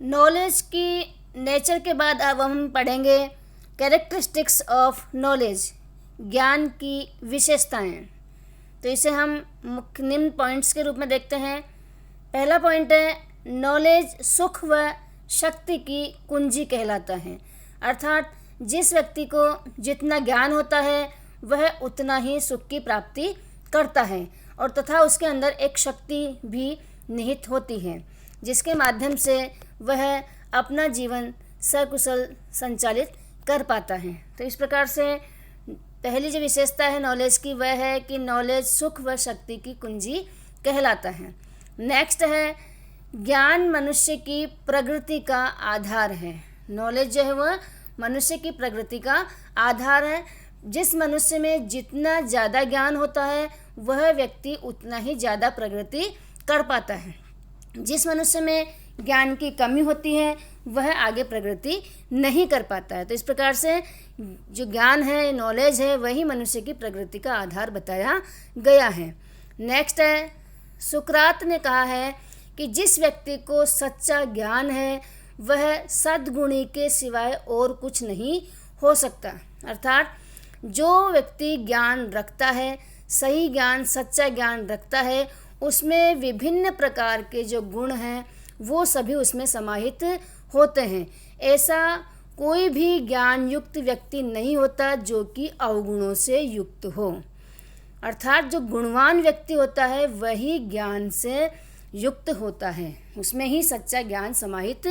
Knowledge की nature के बाद अब हम पढ़ेंगे कैरेक्टरिस्टिक्स ऑफ नॉलेज, ज्ञान की विशेषताएं। तो इसे हम मुख्य निम्न पॉइंट्स के रूप में देखते हैं। पहला पॉइंट है, नॉलेज सुख व शक्ति की कुंजी कहलाता है। अर्थात जिस व्यक्ति को जितना ज्ञान होता है वह उतना ही सुख की प्राप्ति करता है और तथा उसके अंदर एक शक्ति भी निहित होती है जिसके माध्यम से वह अपना जीवन सकुशल संचालित कर पाता है। तो इस प्रकार से पहली जो विशेषता है नॉलेज की वह है कि नॉलेज सुख व शक्ति की कुंजी कहलाता है। नेक्स्ट है, ज्ञान मनुष्य की प्रगति का आधार है। नॉलेज जो है वह मनुष्य की प्रगति का आधार है। जिस मनुष्य में जितना ज़्यादा ज्ञान होता है वह व्यक्ति उतना ही ज़्यादा प्रगति कर पाता है। जिस मनुष्य में ज्ञान की कमी होती है वह आगे प्रगति नहीं कर पाता है। तो इस प्रकार से जो ज्ञान है, नॉलेज है, वही मनुष्य की प्रगति का आधार बताया गया है। नेक्स्ट है, सुकरात ने कहा है कि जिस व्यक्ति को सच्चा ज्ञान है वह सद्गुणी के सिवाय और कुछ नहीं हो सकता। अर्थात जो व्यक्ति ज्ञान रखता है, सही ज्ञान, सच्चा ज्ञान रखता है, उसमें विभिन्न प्रकार के जो गुण हैं वो सभी उसमें समाहित होते हैं। ऐसा कोई भी ज्ञान युक्त व्यक्ति नहीं होता जो कि अवगुणों से युक्त हो। अर्थात जो गुणवान व्यक्ति होता है वही ज्ञान से युक्त होता है, उसमें ही सच्चा ज्ञान समाहित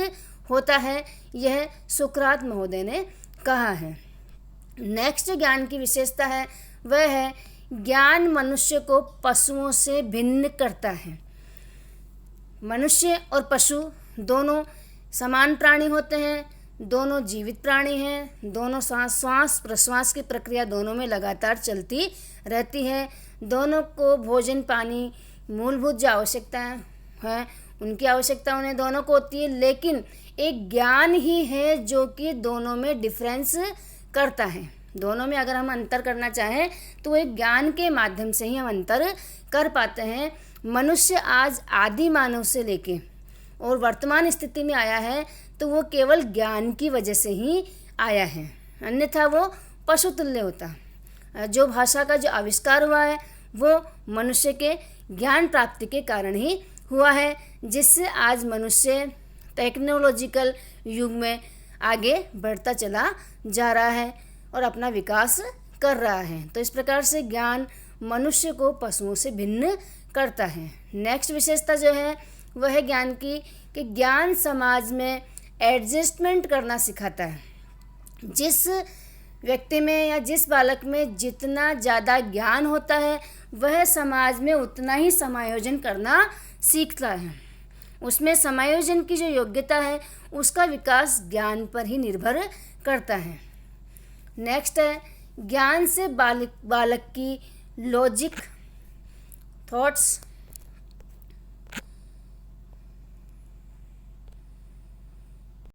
होता है, यह सुकरात महोदय ने कहा है। नेक्स्ट जो ज्ञान की विशेषता है वह है, ज्ञान मनुष्य को पशुओं से भिन्न करता है। मनुष्य और पशु दोनों समान प्राणी होते हैं, दोनों जीवित प्राणी हैं, दोनों श्वास प्रश्वास की प्रक्रिया दोनों में लगातार चलती रहती है। दोनों को भोजन पानी मूलभूत जो आवश्यकताएं हैं उनकी आवश्यकता उन्हें दोनों को होती है, लेकिन एक ज्ञान ही है जो कि दोनों में डिफरेंस करता है। दोनों में अगर हम अंतर करना चाहें तो एक ज्ञान के माध्यम से ही हम अंतर कर पाते हैं। मनुष्य आज आदि मानव से लेके और वर्तमान स्थिति में आया है तो वो केवल ज्ञान की वजह से ही आया है, अन्यथा वो पशु तुल्य होता। जो भाषा का जो आविष्कार हुआ है वो मनुष्य के ज्ञान प्राप्ति के कारण ही हुआ है, जिससे आज मनुष्य टेक्नोलॉजिकल युग में आगे बढ़ता चला जा रहा है और अपना विकास कर रहा है। तो इस प्रकार से ज्ञान मनुष्य को पशुओं से भिन्न करता है। नेक्स्ट विशेषता जो है वह है ज्ञान की कि ज्ञान समाज में एडजस्टमेंट करना सिखाता है। जिस व्यक्ति में या जिस बालक में जितना ज़्यादा ज्ञान होता है वह समाज में उतना ही समायोजन करना सीखता है। उसमें समायोजन की जो योग्यता है उसका विकास ज्ञान पर ही निर्भर करता है। नेक्स्ट है, ज्ञान से बालक की लॉजिक, थॉट्स